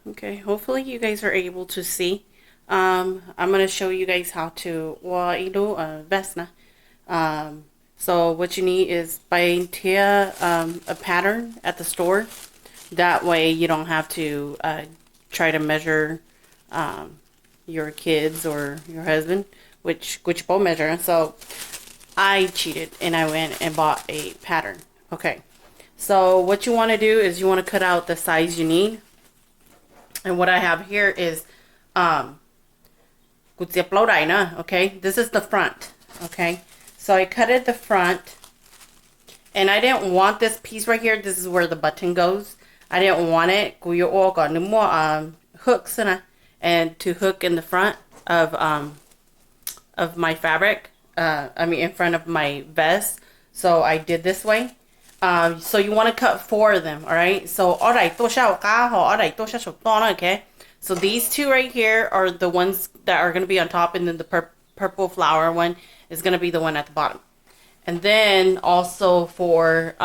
Okay, hopefully you guys are able to see. I'm gonna show you guys how to vest na. So what you need is buy a pattern at the store. That way you don't have to try to measure your kids or your husband, which both measure. So I cheated and I went and bought a pattern. Okay. So what you want to do is you want to cut out the size you need. And what I have here is um okay? This is the front, okay? So I cut it the front and I didn't want this piece right here. This is where the button goes. I didn't want it. Hooks and to hook in the front of my fabric. I mean in front of my vest. So I did this way. So you want to cut 4 of them, all right? So okay? So these 2 right here are the ones that are going to be on top, and then the purple flower one is going to be the one at the bottom. And then also for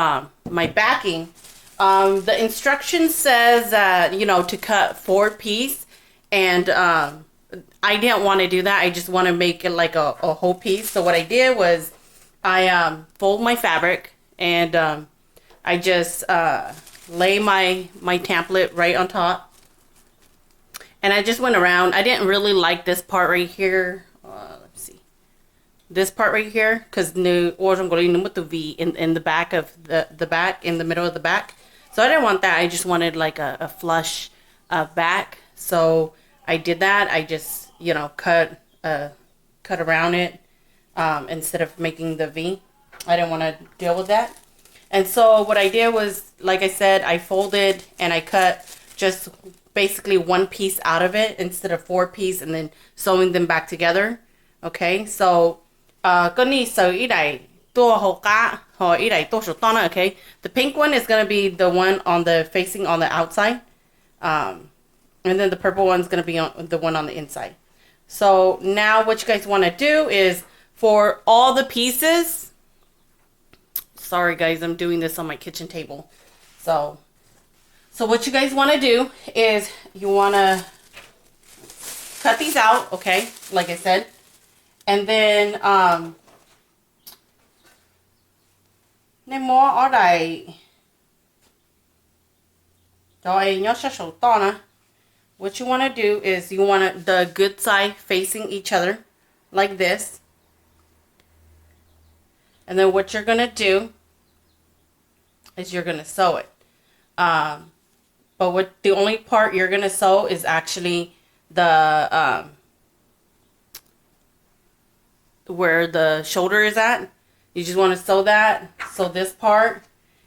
my backing, the instruction says that, you know, to cut 4 piece, and I didn't want to do that. I just want to make it like a whole piece. So what I did was I fold my fabric and I just lay my template right on top. And I just went around. I didn't really like this part right here. Let's see. This part right here, because new order going with the V in the back of the back, in the middle of the back. So I didn't want that. I just wanted like a flush back. So I did that. I just, you know, cut around it instead of making the V. I didn't want to deal with that. And so what I did was, like I said, I folded and I cut just basically 1 piece out of it instead of 4 pieces, and then sewing them back together. Okay, so okay, the pink one is gonna be the one on the facing on the outside, and then the purple one's gonna be on the one on the inside. So now what you guys want to do is for all the pieces. Sorry guys, I'm doing this on my kitchen table. So what you guys want to do is you want to cut these out, okay? Like I said. And then what you want to do is you want the good side facing each other like this. And then what you're going to do is you're going to sew it. But what the only part you're going to sew is actually the where the shoulder is at. You just want to sew that, sew this part,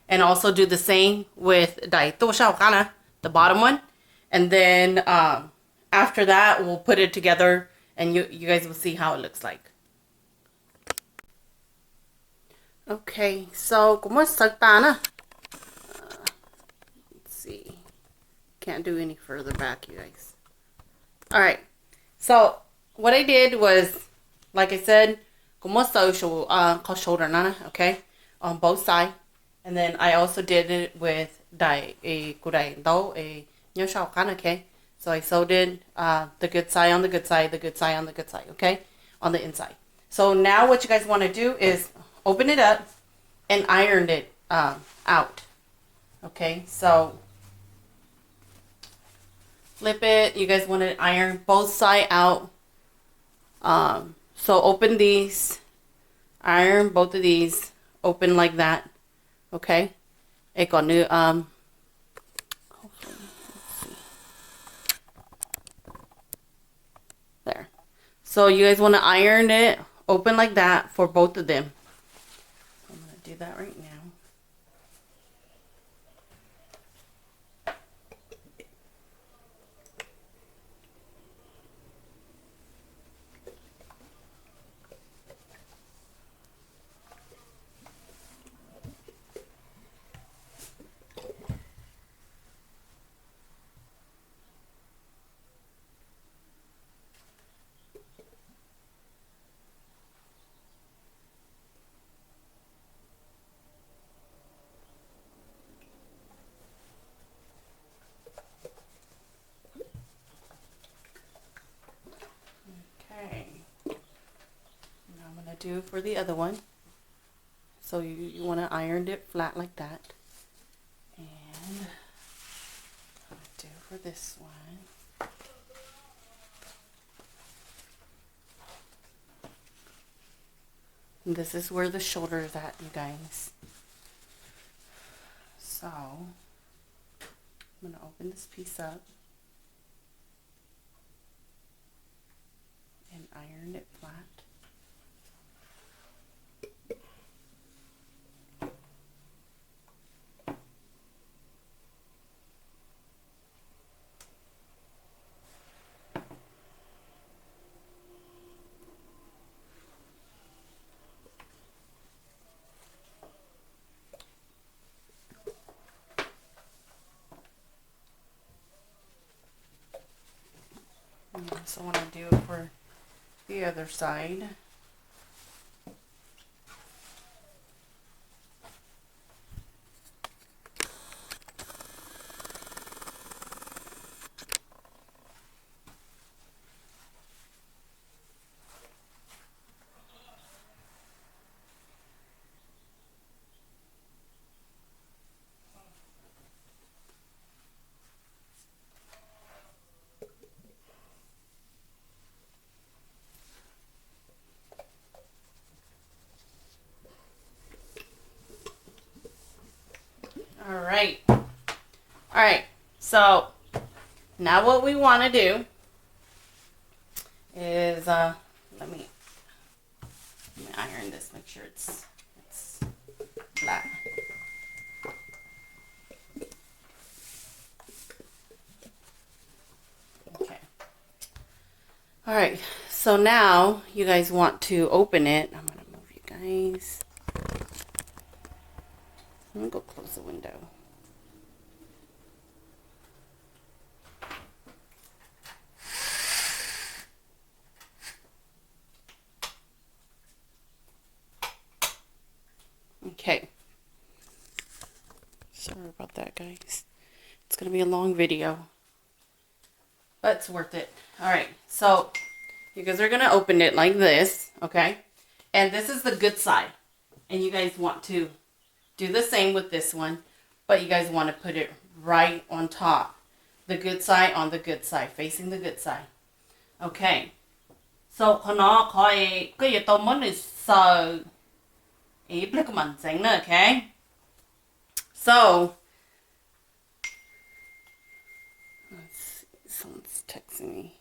and also do the same with the bottom one. And then after that, we'll put it together and you guys will see how it looks like. Okay, so let's see. Can't do any further back, you guys. Alright, so what I did was, like I said, shoulder, okay, on both sides. And then I also did it with okay. So I sewed in the good side on the good side, the good side on the good side, okay, on the inside. So now what you guys want to do is open it up and iron it out. Okay, so flip it. You guys want to iron both sides out. So open these, iron both of these, open like that. Okay. There. So you guys want to iron it open like that for both of them. I'm going to do that right now. do for the other one. So you want to iron it flat like that. And I'll do for this one. And this is where the shoulder is at, you guys. So I'm going to open this piece up and iron it flat. So when I do it for the other side, all right, so now what we want to do is, let me iron this, make sure it's flat. Okay. All right, so now you guys want to open it. I'm going to move you guys. I'm going to go close the window. Okay. Sorry about that, guys. It's going to be a long video, but it's worth it. All right, so you guys are going to open it like this, okay? And this is the good side. And you guys want to do the same with this one, but you guys want to put it right on top. The good side on the good side, facing the good side. Okay. So, okay? So, let's see, someone's texting me.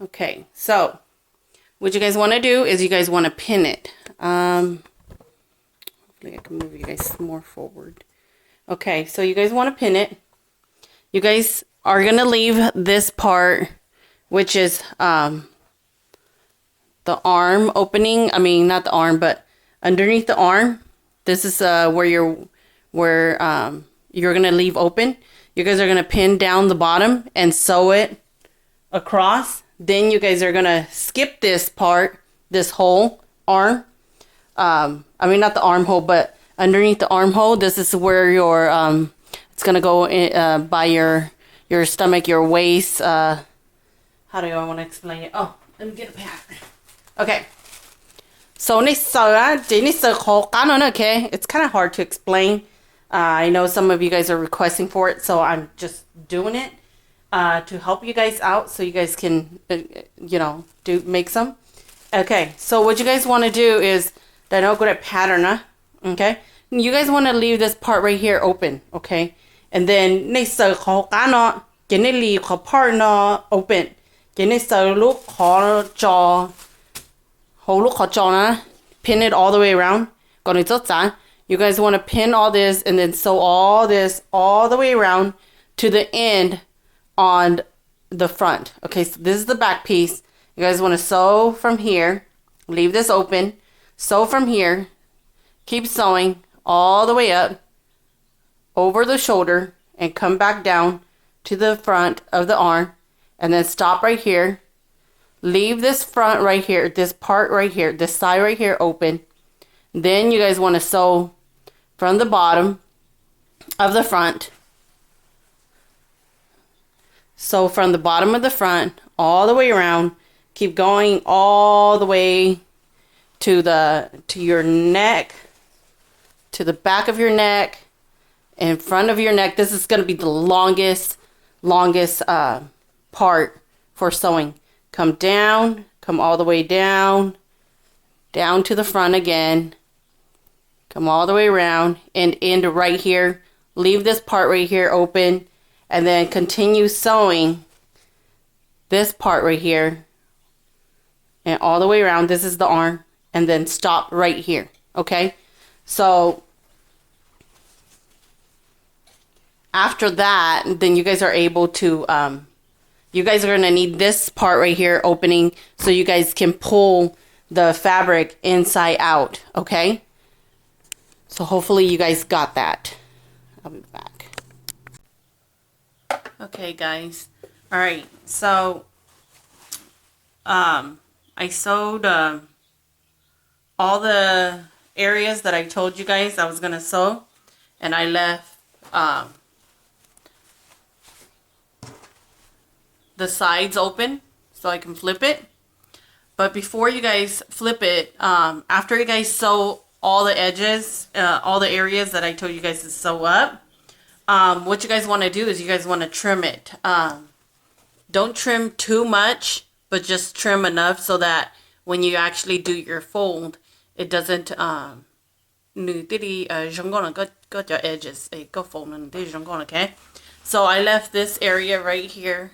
Okay, so what you guys want to do is you guys want to pin it. Hopefully I can move you guys more forward. Okay, so you guys want to pin it. You guys are going to leave this part, which is the arm opening. I mean, not the arm, but underneath the arm. This is where you're going to leave open. You guys are going to pin down the bottom and sew it across. Then you guys are going to skip this part, this whole arm. I mean, not the armhole, but underneath the armhole, this is where your, it's going to go in, by your stomach, your waist. How do I want to explain it? Oh, let me get a pad. Okay. So, okay, it's kind of hard to explain. I know some of you guys are requesting for it, so I'm just doing it to help you guys out so you guys can, make some. Okay, so what you guys want to do is, pattern, okay? You guys want to leave this part right here open, okay? And then, part open. Pin it all the way around. You guys want to pin all this and then sew all this all the way around to the end on the front. Okay, so this is the back piece. You guys want to sew from here. Leave this open. Sew from here. Keep sewing all the way up over the shoulder and come back down to the front of the arm. And then stop right here. Leave this front right here, this part right here, this side right here open. Then you guys want to sew from the bottom of the front. Sew from the bottom of the front all the way around. Keep going all the way to your neck, to the back of your neck, in front of your neck. This is going to be the longest part for sewing. Come down, come all the way down to the front again. Come all the way around and end right here. Leave this part right here open, and then continue sewing this part right here and all the way around. This is the arm, and then stop right here. Okay, so after that, then you guys are able to you guys are going to need this part right here opening so you guys can pull the fabric inside out. Okay, so hopefully you guys got that. I'll be back. Okay guys, all right, so I sewed all the areas that I told you guys I was gonna sew, and I left the sides open so I can flip it. But before you guys flip it, after you guys sew all the edges, all the areas that I told you guys to sew up, what you guys want to do is you guys want to trim it. Don't trim too much, but just trim enough so that when you actually do your fold, it doesn't got your edges. Go fold, okay? So I left this area right here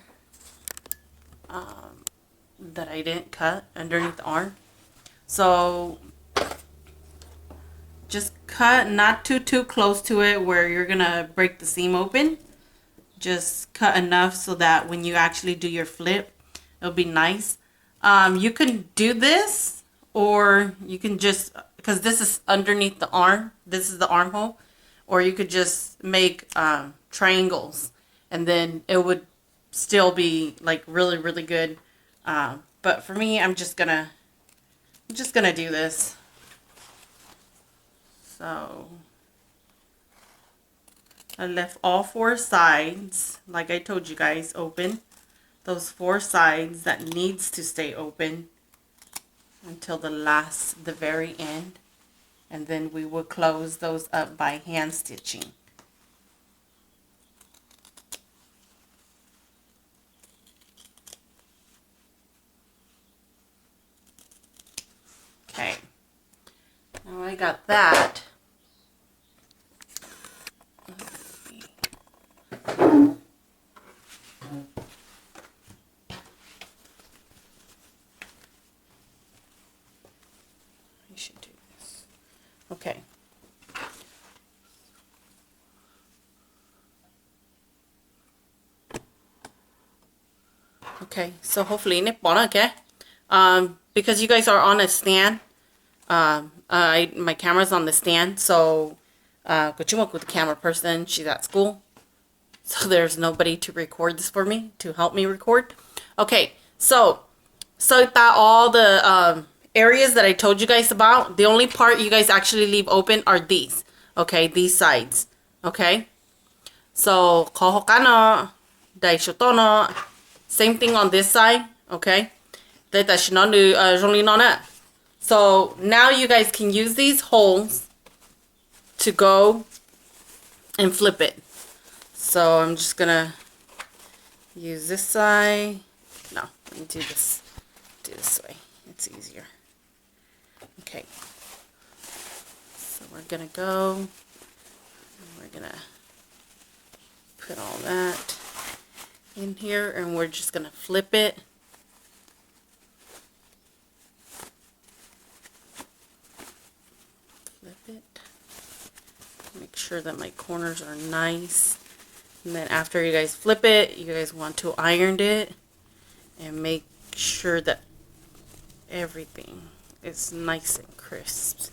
that I didn't cut underneath the arm. So just cut not too close to it where you're gonna break the seam open. Just cut enough so that when you actually do your flip, it'll be nice. You can do this, or you can just, because this is underneath the arm, this is the armhole, or you could just make triangles, and then it would still be like really good. But for me, I'm just gonna do this. So I left all four sides, like I told you guys, open. Those four sides that needs to stay open until the very end. And then we will close those up by hand stitching. Okay. Now I got that. I should do this. Okay. Okay, so hopefully okay. Because you guys are on a stand, my camera's on the stand, so with the camera person, she's at school, so there's nobody to record this for me, to help me record. Okay, so that all the areas that I told you guys about, the only part you guys actually leave open are these. Okay, these sides. Okay, so kohokano, daishotono, same thing on this side. Okay, so now you guys can use these holes to go and flip it. So I'm just gonna use this side. No, let me do this way. It's easier. Okay. So we're gonna go, and we're gonna put all that in here, and we're just gonna flip it. Flip it. Make sure that my corners are nice. And then after you guys flip it, you guys want to iron it and make sure that everything is nice and crisp.